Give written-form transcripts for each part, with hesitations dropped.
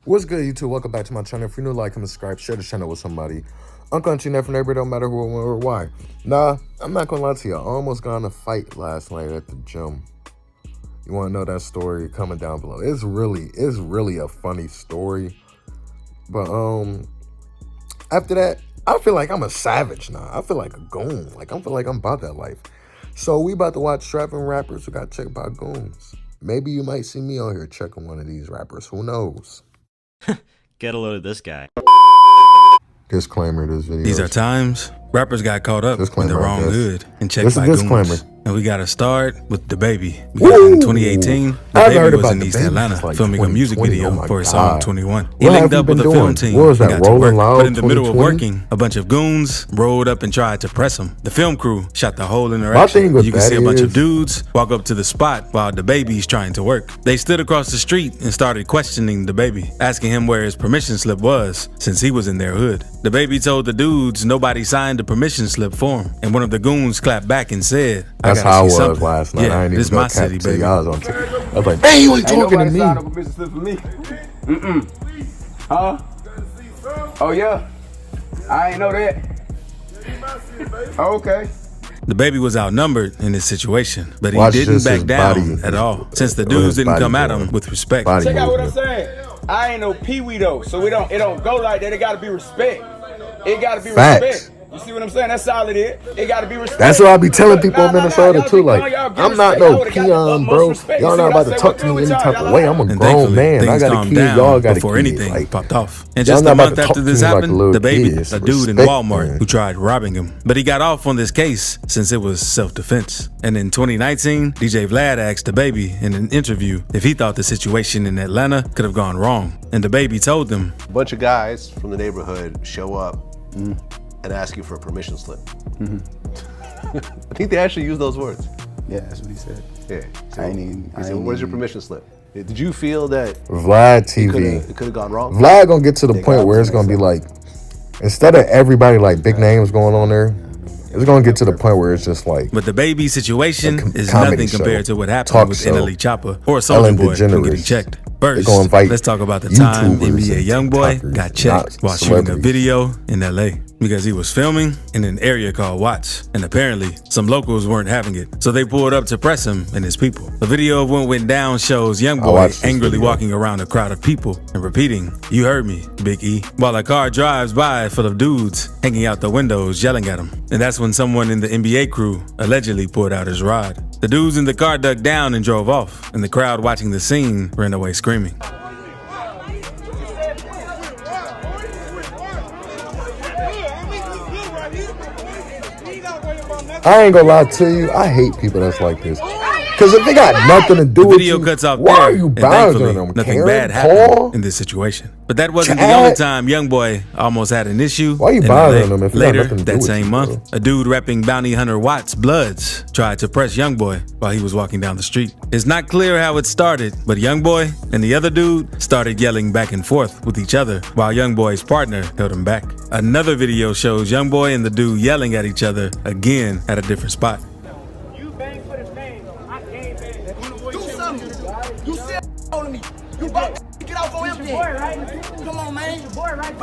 What's good, YouTube? Welcome back to my channel. If you're new, like, comment, subscribe, share the channel with somebody. Uncle and never neighbor, don't matter who or why. Nah, I'm not gonna lie to you. I almost got in a fight last night at the gym. You want to know that story? Comment down below. It's really a funny story. But after that, I feel like I'm a savage now. I feel like a goon. I feel like I'm about that life. So we about to watch strapping rappers who got checked by goons. Maybe you might see me on here checking one of these rappers. Who knows? Get a load of this guy. Disclaimer, this video. These are times rappers got caught up in the wrong hood and checked by goons. And we gotta start with DaBaby. We got in 2018, DaBaby was in East Atlanta filming a music video for his song 21. He linked up with a film team and got to work, but in the middle of working, a bunch of goons rolled up and tried to press him. The film crew shot the whole interaction. You can see a bunch of dudes walk up to the spot while DaBaby's trying to work. They stood across the street and started questioning DaBaby, asking him where his permission slip was since he was in their hood. DaBaby told the dudes nobody signed the permission slip for him, and one of the goons clapped back and said, "That's how I was last night. Yeah, I ain't this even my city, baby." I was like, "Hey, you ain't talking to me." Huh? Oh yeah. I ain't know that. Oh, okay. DaBaby was outnumbered in this situation, but he didn't back down at all, since the dudes didn't come at him with respect. Check out what I'm saying. I ain't no peewee though, so it don't go like that. It gotta be respect. It gotta be respect. You see what I'm saying? That's all it is. It gotta be respect. That's what I be telling people in Minnesota too. Like, I'm not no peon, bro. Y'all not about to talk to me any type of way. I'm a grown man. I got a kid. Y'all got a before kid. anything Like, popped off. And just a month after this happened, DaBaby, a dude in Walmart who tried robbing him, but he got off on this case since it was self-defense. And in 2019, DJ Vlad asked DaBaby in an interview if he thought the situation in Atlanta could have gone wrong, and DaBaby told them, "A bunch of guys from the neighborhood show up and ask you for a permission slip." I think they actually used those words. Yeah, that's what he said. Yeah. So he said, "Where's your permission slip?" Did you feel that Vlad TV, it could have gone wrong? Vlad gonna get to the point where it's gonna be like, instead of everybody like big names going on there, it's gonna get to the point where it's just like. But DaBaby situation is nothing compared to what happened with NLE Choppa or Soulja Boy from getting checked. First, let's talk about the time NBA YoungBoy got checked while shooting a video in LA because he was filming in an area called Watts, and apparently some locals weren't having it, so they pulled up to press him and his people. The video of what went down shows YoungBoy angrily walking around a crowd of people and repeating, "You heard me, Big E," while a car drives by full of dudes hanging out the windows yelling at him. And that's when someone in the NBA crew allegedly pulled out his rod. The dudes in the car ducked down and drove off, and the crowd watching the scene ran away screaming. I ain't gonna lie to you, I hate people that's like this. Because if they got nothing to do with you, why are you bothering them? Nothing bad happened in this situation. But that wasn't the only time YoungBoy almost had an issue. Why are you bothering them if you got Later nothing to do that with same you, month, bro? a dude rapping Bounty Hunter Watts Bloods tried to press YoungBoy while he was walking down the street. It's not clear how it started, but YoungBoy and the other dude started yelling back and forth with each other while YoungBoy's partner held him back. Another video shows YoungBoy and the dude yelling at each other again at a different spot. You bang for the fame. I can't bang. Do something. You still on me. You about to get off on him. Come on, man. Your boy, right?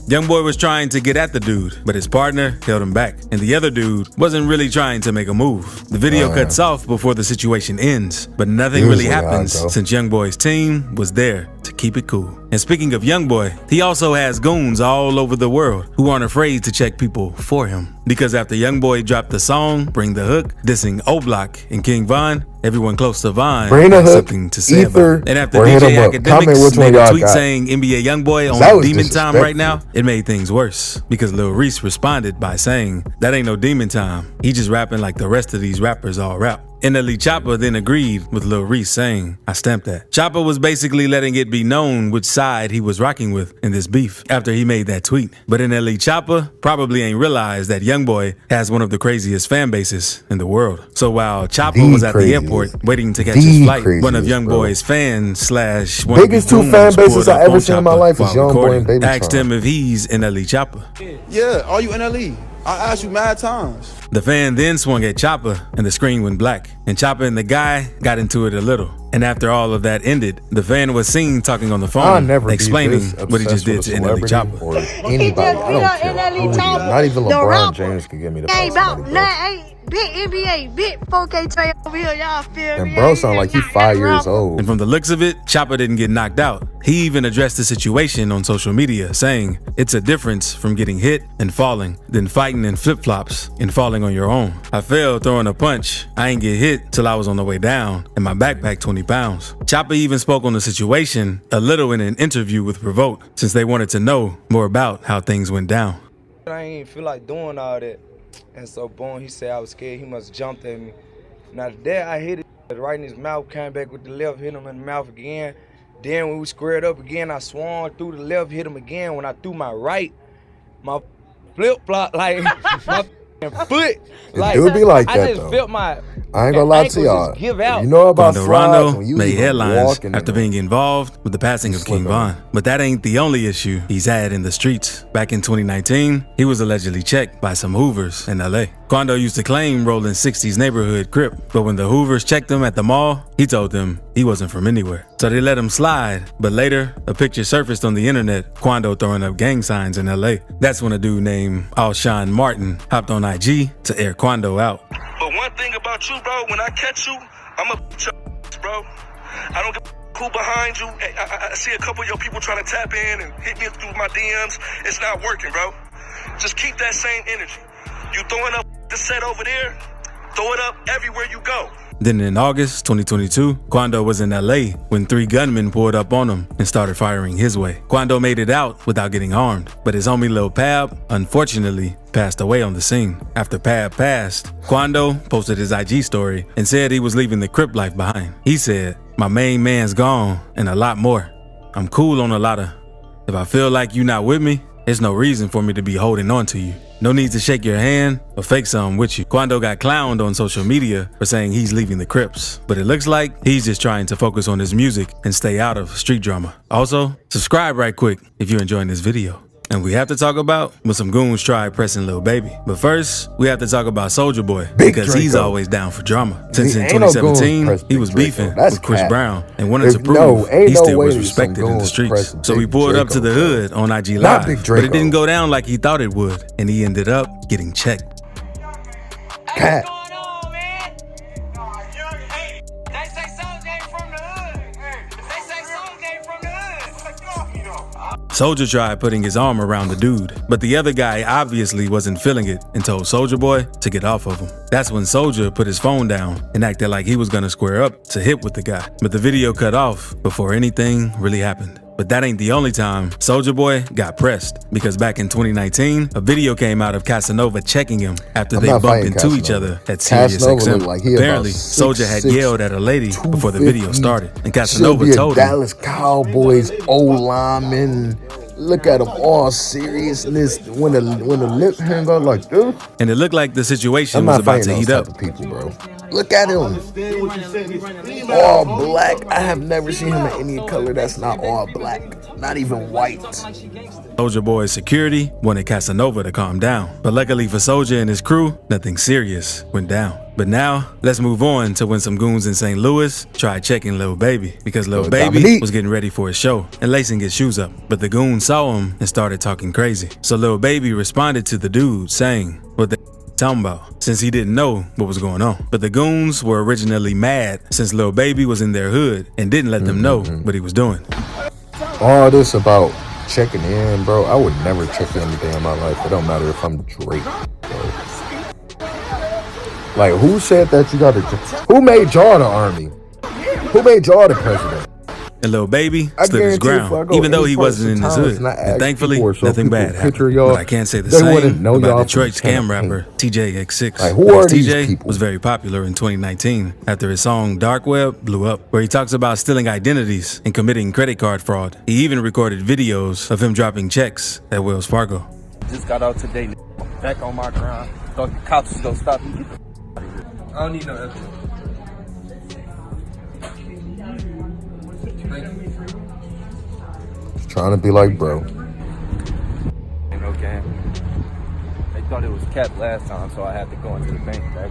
YoungBoy was trying to get at the dude, but his partner held him back, and the other dude wasn't really trying to make a move. The video cuts off before the situation ends, but nothing really happens since YoungBoy's team was there to keep it cool. And speaking of YoungBoy, he also has goons all over the world who aren't afraid to check people for him. Because after YoungBoy dropped the song Bring the Hook, dissing O-Block and King Von, everyone close to Von had something to say about it. And after DJ Academics made a tweet saying NBA YoungBoy on Demon Time right now, it made things worse because Lil Reese responded by saying, "That ain't no demon time. He just rapping like the rest of these rappers all rap." NLE Choppa then agreed with Lil Reese saying, "I stamped that." Choppa was basically letting it be known which side he was rocking with in this beef after he made that tweet. But NLE Choppa probably ain't realized that YoungBoy has one of the craziest fan bases in the world. So while Choppa was at the airport waiting to catch his flight, one of YoungBoy's fans slash one biggest two fan bases I ever seen in my life is YoungBoy and Baby asked him if he's NLE Choppa. Yeah, are you NLE? I asked you mad times. The fan then swung at Chopper and the screen went black, and Chopper and the guy got into it a little. And after all of that ended, the fan was seen talking on the phone, explaining what he just did to NLE Chopper. Or anybody, I don't care. Who it is. Not even LeBron James can get me the Ain't fuck about somebody, nothing. Big NBA, big 4K Trey over here, y'all feel me? And bro sound like he 5 years old. And from the looks of it, Chopper didn't get knocked out. He even addressed the situation on social media, saying, "It's a difference from getting hit and falling than fighting in flip-flops and falling on your own. I fell throwing a punch. I ain't get hit till I was on the way down, and my backpack 20 pounds. Chopper even spoke on the situation a little in an interview with Revolt, since they wanted to know more about how things went down. I ain't feel like doing all that. And so, boom, he said I was scared. He must have jumped at me. Now, there I hit it right in his mouth, came back with the left, hit him in the mouth again. Then when we squared up again, I swung through the left, hit him again. When I threw my right, my flip-flop, like, my foot. Like, it do be like that, I just though. felt my I ain't gonna lie to y'all. Give out. You know about Rondo when you made headlines walking after being involved with the passing of King Von. But that ain't the only issue he's had in the streets. Back in 2019, he was allegedly checked by some Hoovers in LA. Quando used to claim rolling 60s neighborhood Crip, but when the Hoovers checked him at the mall, he told them he wasn't from anywhere. So they let him slide, but later, a picture surfaced on the internet, Quando throwing up gang signs in LA. That's when a dude named Alshon Martin hopped on IG to air Quando out. But one thing about you, bro, when I catch you, I'm a bro. I don't get who behind you. I see a couple of your people trying to tap in and hit me through my DMs. It's not working, bro. Just keep that same energy. You throwing up the set over there, throw it up everywhere you go. Then in August 2022, Quando was in LA when 3 gunmen pulled up on him and started firing his way. Quando made it out without getting harmed, but his homie Lil Pab, unfortunately, passed away on the scene. After Pab passed, Quando posted his IG story and said he was leaving the Crip life behind. He said, "My main man's gone and a lot more. I'm cool on a lot of. If I feel like you not with me, there's no reason for me to be holding on to you. No need to shake your hand or fake something with you." Quando got clowned on social media for saying he's leaving the Crips, but it looks like he's just trying to focus on his music and stay out of street drama. Also, subscribe right quick if you're enjoying this video. And we have to talk about when some goons tried pressing Lil Baby. But first, we have to talk about Soulja Boy, because he's always down for drama. Since in 2017, he was beefing with Chris Brown and wanted to prove he still was respected in the streets. So he pulled up to the hood on IG Live, but it didn't go down like he thought it would, and he ended up getting checked. Cat. Soulja tried putting his arm around the dude, but the other guy obviously wasn't feeling it and told Soulja Boy to get off of him. That's when Soulja put his phone down and acted like he was gonna square up to hit with the guy, but the video cut off before anything really happened. But that ain't the only time Soulja Boy got pressed, because back in 2019, a video came out of Casanova checking him after they bumped into each other at SiriusXM. Apparently, Soulja had yelled at a lady before the video started, and Casanova told him, Dallas Cowboys O-lineman. Look at him all seriousness when the lip hang out like this. And it looked like the situation was about to heat up. People, bro. Look at him. All black. I have never seen him in any color that's not all black. Not even white. Soulja Boy's security wanted Casanova to calm down. But luckily for Soulja and his crew, nothing serious went down. But now, let's move on to when some goons in St. Louis tried checking Lil Baby, because Lil Baby was getting ready for his show and lacing his shoes up. But the goons saw him and started talking crazy. So Lil Baby responded to the dude saying what they talking about, since he didn't know what was going on. But the goons were originally mad since Lil Baby was in their hood and didn't let them know what he was doing. All this about checking in, bro. I would never check anything in my life. It don't matter if I'm Drake, bro. Like, who said that you gotta? Who made y'all the army? Who made y'all the president? And Lil Baby stood his ground, even though he wasn't in his hood. And thankfully, nothing bad happened. But I can't say the same about Detroit scam rapper TJ-X6. Like, who are these TJ people? was very popular in 2019 after his song Dark Web blew up, where he talks about stealing identities and committing credit card fraud. He even recorded videos of him dropping checks at Wells Fargo. Just got out today, back on my grind. Thought the cops was gonna stop me. I don't need no evidence. Trying to be like bro. Ain't no game. They thought it was capped last time, so I had to go into the bank, right?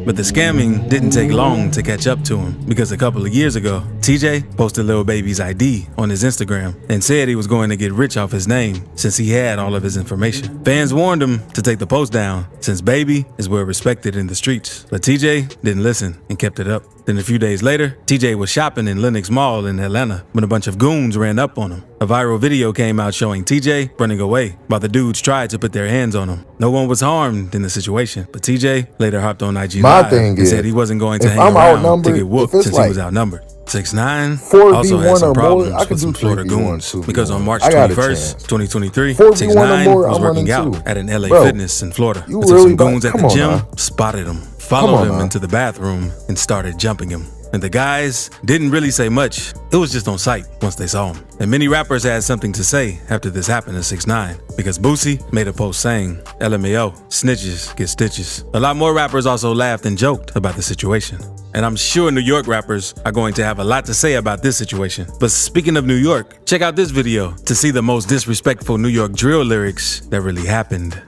But the scamming didn't take long to catch up to him because a couple of years ago, TJ posted Lil Baby's ID on his Instagram and said he was going to get rich off his name since he had all of his information. Fans warned him to take the post down since Baby is well respected in the streets. But TJ didn't listen and kept it up. Then a few days later, TJ was shopping in Lenox Mall in Atlanta when a bunch of goons ran up on him. A viral video came out showing TJ running away while the dudes tried to put their hands on him. No one was harmed in the situation, but TJ later hopped on IG Live and said he wasn't going to hang around to get whooped since he was outnumbered. 6ix9ine also had some problems with some Florida goons because on March 21st, 2023, 6ix9ine was working out at an LA Fitness in Florida until some goons at the gym spotted him, followed him into the bathroom, and started jumping him. And the guys didn't really say much. It was just on sight once they saw him. And many rappers had something to say after this happened to 6ix9ine because Boosie made a post saying, LMAO, snitches get stitches. A lot more rappers also laughed and joked about the situation. And I'm sure New York rappers are going to have a lot to say about this situation. But speaking of New York, check out this video to see the most disrespectful New York drill lyrics that really happened.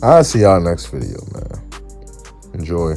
I'll see y'all next video, man. Enjoy.